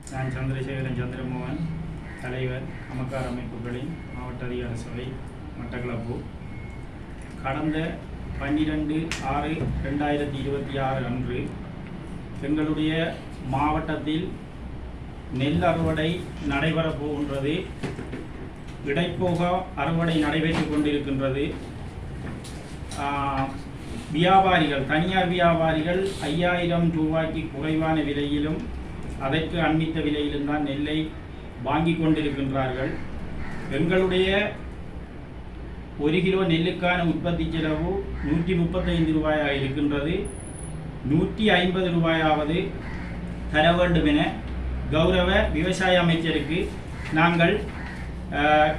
நான் சந்திரசேகரன் சந்திரமோகன், தலைவர் அமக்கார் அமைப்புகளின் மாவட்ட அதிகார சபை மட்டக்களப்பு. கடந்த 12/6/2026 அன்று எங்களுடைய மாவட்டத்தில் நெல் அறுவடை நடைபெறப் போகின்றது. இடைப்போக அறுவடை நடைபெற்று கொண்டிருக்கின்றது. வியாபாரிகள், தனியார் வியாபாரிகள் 5000 ரூபாய்க்கு குறைவான விலையிலும் அதற்கு அண்மித்த விலையிலும் தான் நெல்லை வாங்கி கொண்டிருக்கின்றார்கள். எங்களுடைய 1 கிலோ நெல்லுக்கான உற்பத்தி செலவு 135 ரூபாயாக இருக்கின்றது. 150 ரூபாயாவது தர வேண்டும் என கௌரவ விவசாய அமைச்சருக்கு நாங்கள்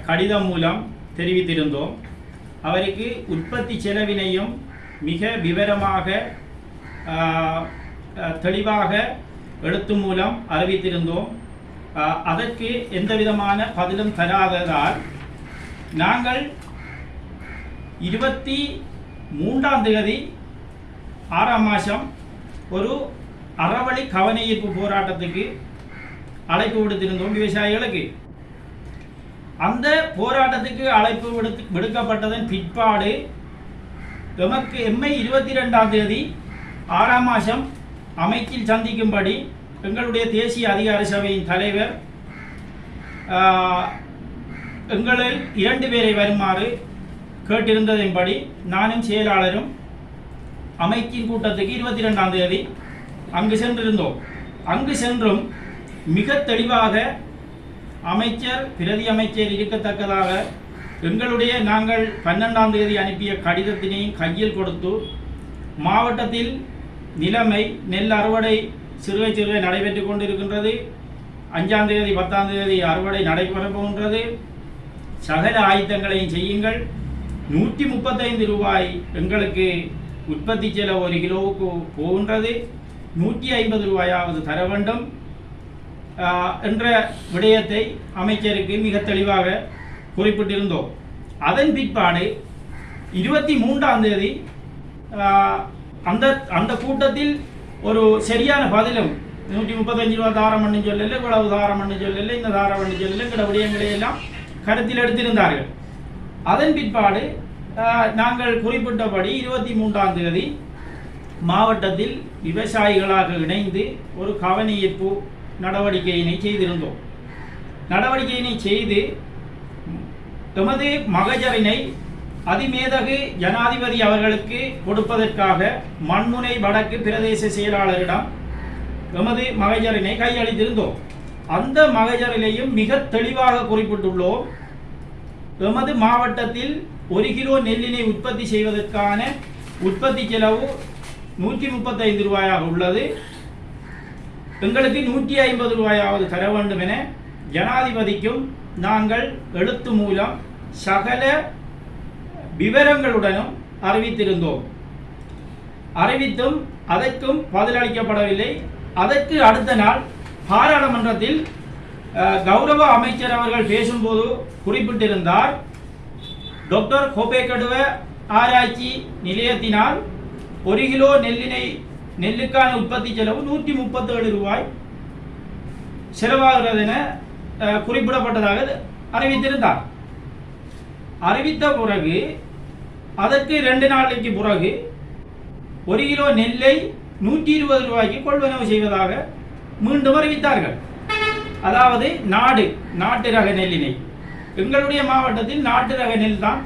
கடிதம் மூலம் தெரிவித்திருந்தோம். அவருக்கு உற்பத்தி செலவினையும் மிக விவரமாக தெளிவாக எழுத்து மூலம் அறிவித்திருந்தோம். அதற்கு எந்தவிதமான பதிலும் தராததால் நாங்கள் 23ஆம் தேதி 6ஆம் மாதம் ஒரு அறவழி கவனஈர்ப்பு போராட்டத்துக்கு அழைப்பு விடுத்திருந்தோம் விவசாயிகளுக்கு. அந்த போராட்டத்துக்கு அழைப்பு விடுக்கப்பட்டதன் பிற்பாடு எம்மை 22ஆம் தேதி 6ஆம் மாதம் அமைச்சில் சந்திக்கும்படி எங்களுடைய தேசிய அதிகார சபையின் தலைவர் எங்களில் 2 பேரை வருமாறு கேட்டிருந்ததின்படி நானும் செயலாளரும் அமைச்சின் கூட்டத்துக்கு 22ஆம் தேதி அங்கு சென்றிருந்தோம். அங்கு சென்றும் மிக தெளிவாக அமைச்சர், பிரதி அமைச்சர் இருக்கத்தக்கதாக எங்களுடைய நாங்கள் 12ஆம் தேதி அனுப்பிய கடிதத்தினையும் கையில் கொடுத்து மாவட்டத்தில் நிலைமை நெல் அறுவடை சிறுவை நடைபெற்று கொண்டிருக்கின்றது. 5ஆம் தேதி 10ஆம் தேதி அறுவடை நடைபெறப் போகின்றது. சகல ஆயத்தங்களையும் செய்யுங்கள். 135 ரூபாய் எங்களுக்கு உற்பத்தி செலவு 1 கிலோவுக்கு போகின்றது. 150 ரூபாயாவது தர வேண்டும் என்ற விடயத்தை அமைச்சருக்கு மிக தெளிவாக குறிப்பிட்டிருந்தோம். அதன் பிற்பாடு 23ஆம் தேதி அந்த கூட்டத்தில் ஒரு சரியான பதிலும் 135 ரூபா தாரம் பண்ணு சொல்லல, இவ்வளவு தாரம் பண்ணு சொல்லல, இந்த தாரம் பண்ணு சொல்லல, எங்கள விடயங்களை எல்லாம் கருத்தில் எடுத்திருந்தார்கள். அதன் பிற்பாடு நாங்கள் குறிப்பிட்டபடி 23ஆம் தேதி மாவட்டத்தில் விவசாயிகளாக இணைந்து ஒரு கவனஈர்ப்பு நடவடிக்கையினை செய்திருந்தோம். நடவடிக்கையினை செய்து எமது மகஜரினை அதிமேதகு ஜனாதிபதி அவர்களுக்கு கொடுப்பதற்காக மண்முனை வடக்கு பிரதேச செயலாளரிடம் எமது மகஜரினை கையளித்திருந்தோம். அந்த மகஜரிலையும் மிக தெளிவாக குறிப்பிட்டுள்ளோம். எமது மாவட்டத்தில் 1 கிலோ நெல்லினை உற்பத்தி செய்வதற்கான உற்பத்தி செலவு 135 ரூபாயாக உள்ளது. எங்களுக்கு 150 ரூபாயாவது தர வேண்டும் என ஜனாதிபதிக்கும் நாங்கள் எழுத்து மூலம் சகல விவரங்களுடனும் அறிவித்திருந்தோம். அறிவித்தும் அதற்கும் பதிலளிக்கப்படவில்லை. அதற்கு அடுத்த நாள் பாராளுமன்றத்தில் கௌரவ அமைச்சர் அவர்கள் பேசும்போது குறிப்பிட்டிருந்தார், டாக்டர் கோபேகடுவ ஆராய்ச்சி நிலையத்தினால் 1 கிலோ நெல்லுக்கான உற்பத்தி செலவு 137 ரூபாய் செலவாகிறது என குறிப்பிடப்பட்டதாக அறிவித்திருந்தார். அறிவித்த பிறகு அதற்கு 2 நாளைக்கு பிறகு 1 கிலோ நெல்லை 120 ரூபாய்க்கு கொள்வனவு செய்வதாக மீண்டும் அறிவித்தார்கள். அதாவது நாட்டு ரக நெல்லினை எங்களுடைய மாவட்டத்தில் நாட்டு ரக நெல் தான்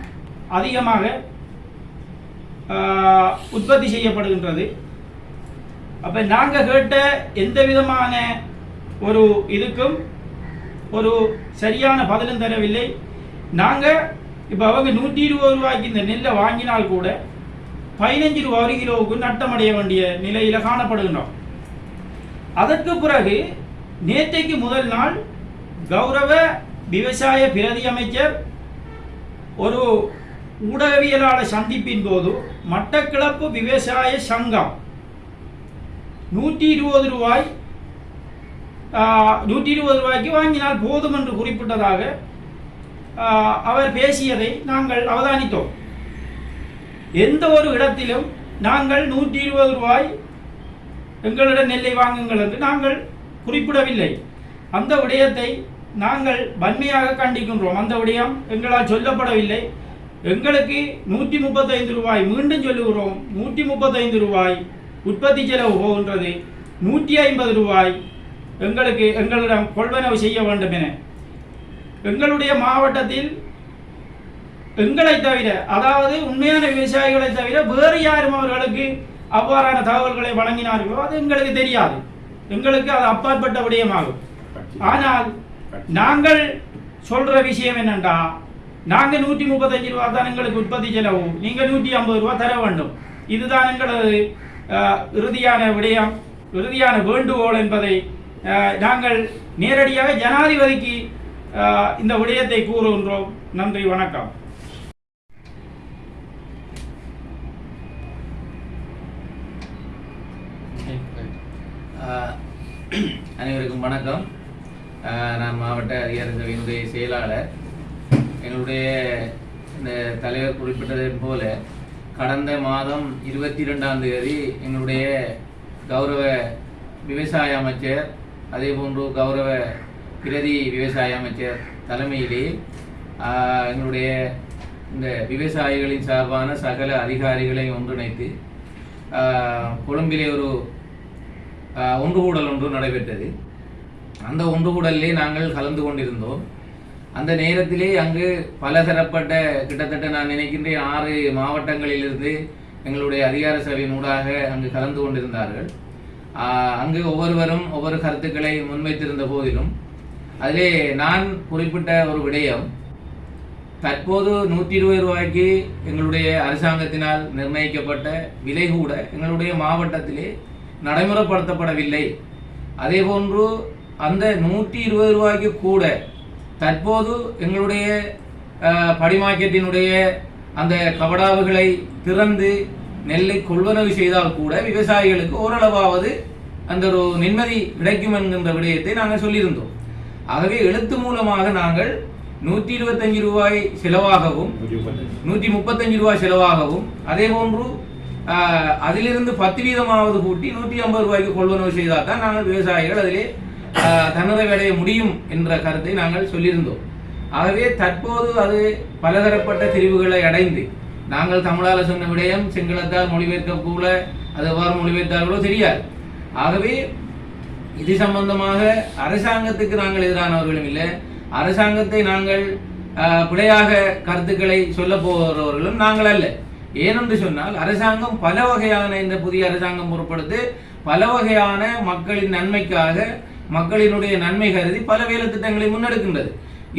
அதிகமாக உற்பத்தி செய்யப்படுகின்றது. அப்ப நாங்கள் கேட்ட எந்த விதமான ஒரு இதுக்கும் ஒரு சரியான பதிலும் தரவில்லை. நாங்கள் இப்போ அவங்க 120 ரூபாய்க்கு இந்த நெல்லை வாங்கினால் கூட 15 ரூபா 1 கிலோவுக்கு நட்டமடைய வேண்டிய நிலையில் காணப்படுகின்றோம். அதற்கு பிறகு நேற்றைக்கு முதல் நாள் கௌரவ விவசாய பிரதி அமைச்சர் ஒரு ஊடகவியலாளர் சந்திப்பின் போது மட்டக்களப்பு விவசாய சங்கம் 120 ரூபாய்க்கு வாங்கினால் போதும் என்று குறிப்பிட்டதாக அவர் பேசியதை நாங்கள் அவதானித்தோம். எந்த ஒரு இடத்திலும் நாங்கள் 120 ரூபாய் எங்களிடம் நெல்லை வாங்குங்கள் என்று நாங்கள் குறிப்பிடவில்லை. அந்த விடயத்தை நாங்கள் வன்மையாக கண்டிக்கின்றோம். அந்த விடயம் எங்களால் சொல்லப்படவில்லை. எங்களுக்கு 135 ரூபாய், மீண்டும் சொல்லுகிறோம், 135 ரூபாய் உற்பத்தி செலவு போகின்றது. 150 ரூபாய் எங்களிடம் கொள்வனவு செய்ய வேண்டும் என எங்களுடைய மாவட்டத்தில் எங்களை தவிர, அதாவது உண்மையான விவசாயிகளை தவிர வேறு யாரும் அவர்களுக்கு அவ்வாறான தகவல்களை வழங்கினார்களோ அது எங்களுக்கு தெரியாது. எங்களுக்கு அது அப்பாற்பட்ட விடயமாகும். ஆனால் நாங்கள் சொல்ற விஷயம் என்னென்றா, நாங்கள் 135 ரூபா தான் எங்களுக்கு உற்பத்தி செலவு, நீங்கள் 150 ரூபா தர வேண்டும். இதுதான் எங்களது இறுதியான விடயம், இறுதியான வேண்டுகோள் என்பதை நாங்கள் நேரடியாக ஜனாதிபதிக்கு இந்த விடயத்தை கூறுகின்றோம். நன்றி, வணக்கம். அனைவருக்கும் வணக்கம். நான் மாவட்ட அதிகார சபையினுடைய செயலாளர். எங்களுடைய இந்த தலைவர் குறிப்பிட்டதன் போல கடந்த மாதம் 22ஆம் தேதி எங்களுடைய கௌரவ விவசாய அமைச்சர், அதே போன்று கௌரவ பிரதி விவசாய அமைச்சர் தலைமையிலே எங்களுடைய இந்த விவசாயிகளின் சார்பான சகல அதிகாரிகளை ஒன்றிணைத்து கொழும்பிலே ஒரு ஒன்றுகூடல் ஒன்று நடைபெற்றது. அந்த ஒன்றுகூடலிலே நாங்கள் கலந்து கொண்டிருந்தோம். அந்த நேரத்திலே அங்கு பலதரப்பட்ட கிட்டத்தட்ட நான் நினைக்கின்றேன் 6 மாவட்டங்களிலிருந்து எங்களுடைய அதிகார சபையின் ஊடாக அங்கு கலந்து கொண்டிருந்தார்கள். அங்கு ஒவ்வொருவரும் ஒவ்வொரு கருத்துக்களை முன்வைத்திருந்த போதிலும் அதிலே நான் குறிப்பிட்ட ஒரு விடயம், தற்போது 120 ரூபாய்க்கு எங்களுடைய அரசாங்கத்தினால் நிர்ணயிக்கப்பட்ட விலை கூட எங்களுடைய மாவட்டத்திலே நடைமுறைப்படுத்தப்படவில்லை. அதே போன்று அந்த 120 ரூபாய்க்கு கூட தற்போது எங்களுடைய படிமார்க்கெட்டினுடைய அந்த கபடாவுகளை திறந்து நெல்லை கொள்வனவு செய்தால் கூட விவசாயிகளுக்கு ஓரளவாவது அந்த ஒரு நிம்மதி கிடைக்கும் என்கின்ற விடயத்தை நாங்கள் சொல்லியிருந்தோம். ஆகவே எழுத்து மூலமாக நாங்கள் 125 ரூபாய் செலவாகவும் 135 ரூபாய் செலவாகவும் அதே போன்று அதிலிருந்து 10% கூட்டி 150 ரூபாய்க்கு கொள்வனவு செய்தால் தான் நாங்கள் விவசாயிகள் அதிலே தன்னிறைவடைய முடியும் என்ற கருத்தை நாங்கள் சொல்லியிருந்தோம். ஆகவே தற்போது அது பலதரப்பட்ட தெரிவுகளை அடைந்து நாங்கள் தமிழால் சொன்ன விடயம் சிங்களத்தால் மொழிபெயர்க்க கூட அது எவ்வாறு மொழிபெயர்த்தார்களோ தெரியாது. ஆகவே இது சம்பந்தமாக அரசாங்கத்துக்கு நாங்கள் எதிரானவர்களும் இல்லை, அரசாங்கத்தை நாங்கள் பிழையாக கருத்துக்களை சொல்ல போகிறவர்களும் நாங்கள் அல்ல. ஏனென்று சொன்னால் அரசாங்கம் பல வகையான, இந்த புதிய அரசாங்கம் பொறுப்படுத்து பல வகையான மக்களின் நன்மைக்காக, மக்களினுடைய நன்மை கருதி பல வேலை திட்டங்களை முன்னெடுக்கின்றது.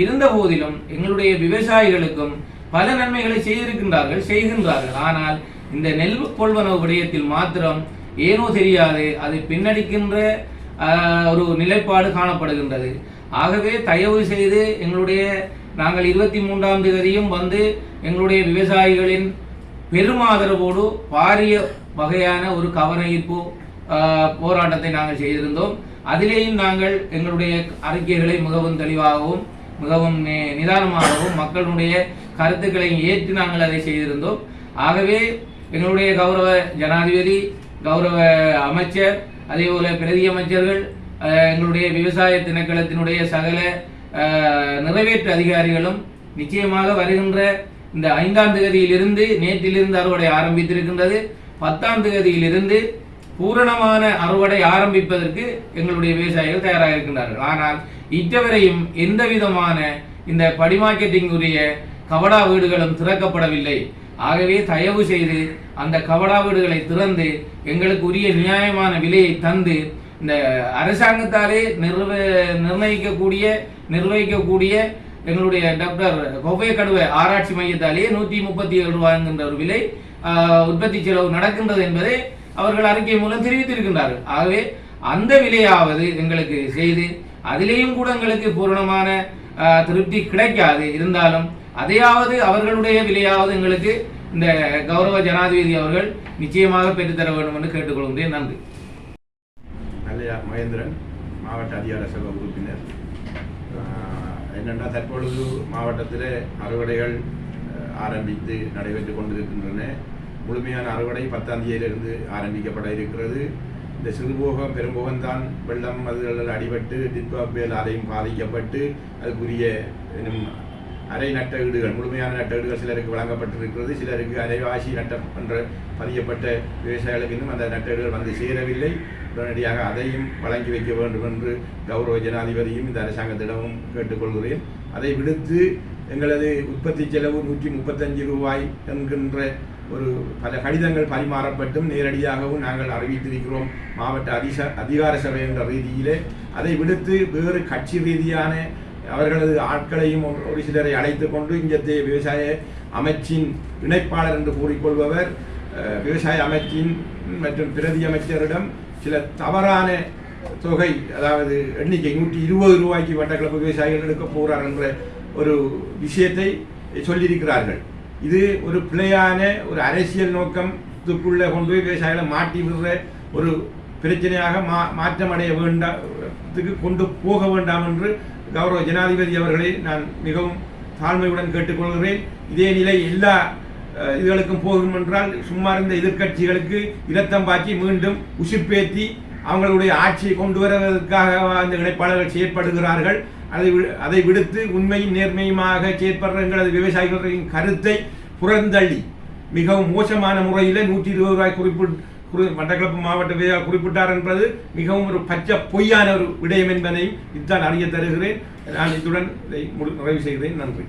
இருந்த போதிலும் எங்களுடைய விவசாயிகளுக்கும் பல நன்மைகளை செய்கின்றார்கள். ஆனால் இந்த நெல் கொள்வனவு விடயத்தில் மாத்திரம் ஏனோ தெரியாது அது பின்னடிக்கின்ற ஒரு நிலைப்பாடு காணப்படுகின்றது. ஆகவே தயவு செய்து நாங்கள் 23ஆம் தேதியும் வந்து எங்களுடைய விவசாயிகளின் பெருமாதரவோடு பாரிய வகையான ஒரு கவன ஈர்ப்பு போராட்டத்தை நாங்கள் செய்திருந்தோம். அதிலேயும் நாங்கள் எங்களுடைய அறிக்கைகளை மிகவும் தெளிவாகவும் மிகவும் நிதானமாகவும் மக்களுடைய கருத்துக்களை ஏற்று நாங்கள் அதை செய்திருந்தோம். ஆகவே எங்களுடைய கௌரவ ஜனாதிபதி, கௌரவ அமைச்சர், அதே போல பிரதி அமைச்சர்கள், எங்களுடைய விவசாய திணைக்களத்தினுடைய சகல நிறைவேற்று அதிகாரிகளும் நிச்சயமாக வருகின்ற இந்த 5ஆம் தேதியிலிருந்து, நேற்றிலிருந்து அறுவடை ஆரம்பித்திருக்கின்றது. 10ஆம் தேதியிலிருந்து பூரணமான அறுவடை ஆரம்பிப்பதற்கு எங்களுடைய விவசாயிகள் தயாராக இருக்கின்றார்கள். ஆனால் இற்றவரையும் எந்த விதமான இந்த படிமார்க்கெட்டிங் உரிய கபடா வீடுகளும் திறக்கப்படவில்லை. ஆகவே தயவு செய்து அந்த கபடா வீடுகளை திறந்து எங்களுக்கு உரிய நியாயமான விலையை தந்து இந்த அரசாங்கத்தாலே நிர்வகிக்கக்கூடிய எங்களுடைய டாக்டர் கொவ்வே கடுவை ஆராய்ச்சி மையத்தாலேயே 137 ரூபாய் என்கின்ற ஒரு விலை உற்பத்தி செலவு நடக்கின்றது என்பதை அவர்கள் அறிக்கை மூலம் தெரிவித்திருக்கின்றார்கள். ஆகவே அந்த விலையாவது எங்களுக்கு செய்து அதிலேயும் கூட எங்களுக்கு பூரணமான திருப்தி கிடைக்காது. இருந்தாலும் அதையாவது அவர்களுடைய விலையாவது எங்களுக்கு இந்த கௌரவ ஜனாதிபதி அவர்கள் நிச்சயமாக பெற்றுத்தர வேண்டும் என்று கேட்டுக்கொள்கின்றேன். நன்றி. நல்லையா மகேந்திரன், மாவட்ட அதிகார சபை உறுப்பினர். என்னென்னா, தற்பொழுது மாவட்டத்தில் அறுவடைகள் ஆரம்பித்து நடைபெற்று கொண்டிருக்கின்றன. முழுமையான அறுவடை 10ஆம் தேதியிலிருந்து ஆரம்பிக்கப்பட இருக்கிறது. இந்த சிறுபோகம் பெரும்போகம் தான் வெள்ளம் அதுகளில் அடிபட்டு டிட்வா புயலாலையும் பாதிக்கப்பட்டு அதுக்குரிய அரை நட்ட வீடுகள் முழுமையான நட்ட வீடுகள் சிலருக்கு வழங்கப்பட்டிருக்கிறது, சிலருக்கு அரைவாசி நட்டம் என்ற பதியப்பட்ட விவசாயிகளுக்கு இன்னும் அந்த நட்ட வீடுகள் வந்து சேரவில்லை. உடனடியாக அதையும் வழங்கி வைக்க வேண்டும் என்று கௌரவ ஜனாதிபதியும் இந்த அரசாங்கத்திடமும் கேட்டுக்கொள்கிறேன். அதை விடுத்து எங்களது உற்பத்தி செலவு 135 ரூபாய் என்கின்ற ஒரு பல கடிதங்கள் பரிமாறப்பட்டும் நேரடியாகவும் நாங்கள் அறிவித்திருக்கிறோம் மாவட்ட அதிகார சபை என்ற ரீதியிலே. அதை விடுத்து வேறு கட்சி ரீதியான அவர்களது ஆட்களையும் ஒரு சிலரை அழைத்து கொண்டு இங்கத்தே விவசாய அமைச்சின் இணைப்பாளர் என்று கூறிக்கொள்பவர் விவசாய அமைச்சின் மற்றும் பிரதி அமைச்சரிடம் சில தவறான தொகை, அதாவது எண்ணிக்கை 120 ரூபாய்க்கு வட்டக்கிழப்பு விவசாயிகள் எடுக்க போகிறார் என்ற ஒரு விஷயத்தை சொல்லியிருக்கிறார்கள். இது ஒரு பிழையான ஒரு அரசியல் நோக்கத்துக்குள்ளே கொண்டு போய் விவசாயிகளை மாட்டி விடுற ஒரு பிரச்சனையாக மாற்றமடைய வேண்டத்துக்கு கொண்டு போக வேண்டாம் என்று கௌரவ ஜனாதிபதி அவர்களை நான் மிகவும் தாழ்மையுடன் கேட்டுக்கொள்கிறேன். இதே நிலை எல்லா இதுகளுக்கும் போகும் என்றால் சும்மா இருந்த எதிர்கட்சிகளுக்கு இரத்தம் பாய்ச்சி மீண்டும் உசுப்பேற்றி அவங்களுடைய ஆட்சியை கொண்டு வருவதற்காக அந்த இணைப்பாளர்கள் செயற்படுகிறார்கள். அதை விடுத்து உண்மையும் நேர்மையுமாக செயற்படுற எங்களது விவசாயிகளின் கருத்தை புறந்தள்ளி மிகவும் மோசமான முறையில் 120 ரூபாய் மட்டக்களப்பு மாவட்ட விவசாயிகள் குறிப்பிட்டார் என்பது மிகவும் ஒரு பச்சை பொய்யான ஒரு விடயம் என்பதையும் இதுதான் அறிய தருகிறேன். நான் இத்துடன் இதை நிறைவு செய்கிறேன். நன்றி.